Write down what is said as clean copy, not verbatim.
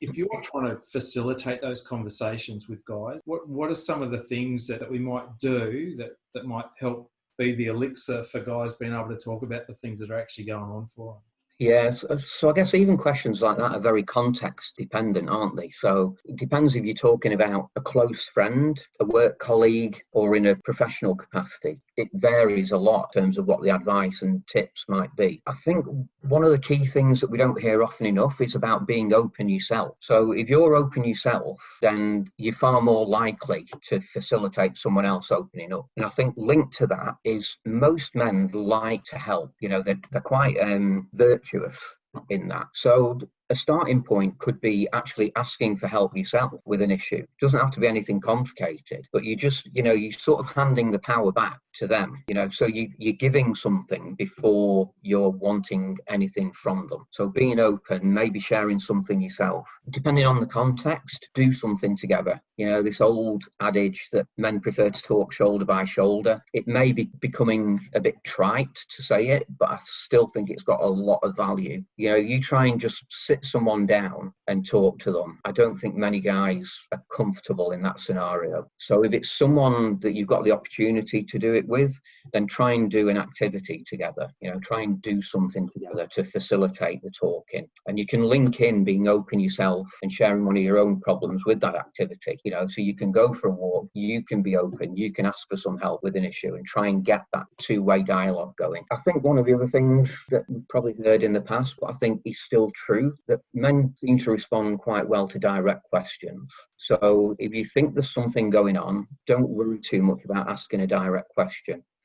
If you're trying to facilitate those conversations with guys, what are some of the things that we might do that might help be the elixir for guys being able to talk about the things that are actually going on for them? Yeah, so I guess even questions like that are very context dependent, aren't they? So it depends if you're talking about a close friend, a work colleague, or in a professional capacity. It varies a lot in terms of what the advice and tips might be. I think one of the key things that we don't hear often enough is about being open yourself. So if you're open yourself, then you're far more likely to facilitate someone else opening up. And I think linked to that is most men like to help. You know, they're quite virtuous in that. So a starting point could be actually asking for help yourself with an issue. It doesn't have to be anything complicated, but you just, you're sort of handing the power back to them, so you're giving something before you're wanting anything from them. So being open, maybe sharing something yourself. Depending on the context, do something together. This old adage that men prefer to talk shoulder by shoulder, it may be becoming a bit trite to say it, but I still think it's got a lot of value. You try and just sit someone down and talk to them. I don't think many guys are comfortable in that scenario. So if it's someone that you've got the opportunity to do it with, then try and do an activity together. Try and do something together to facilitate the talking. And you can link in being open yourself and sharing one of your own problems with that activity. So you can go for a walk, you can be open, you can ask for some help with an issue and try and get that two-way dialogue going. I think one of the other things that we've probably heard in the past, but I think is still true, that men seem to respond quite well to direct questions. So if you think there's something going on, don't worry too much about asking a direct question.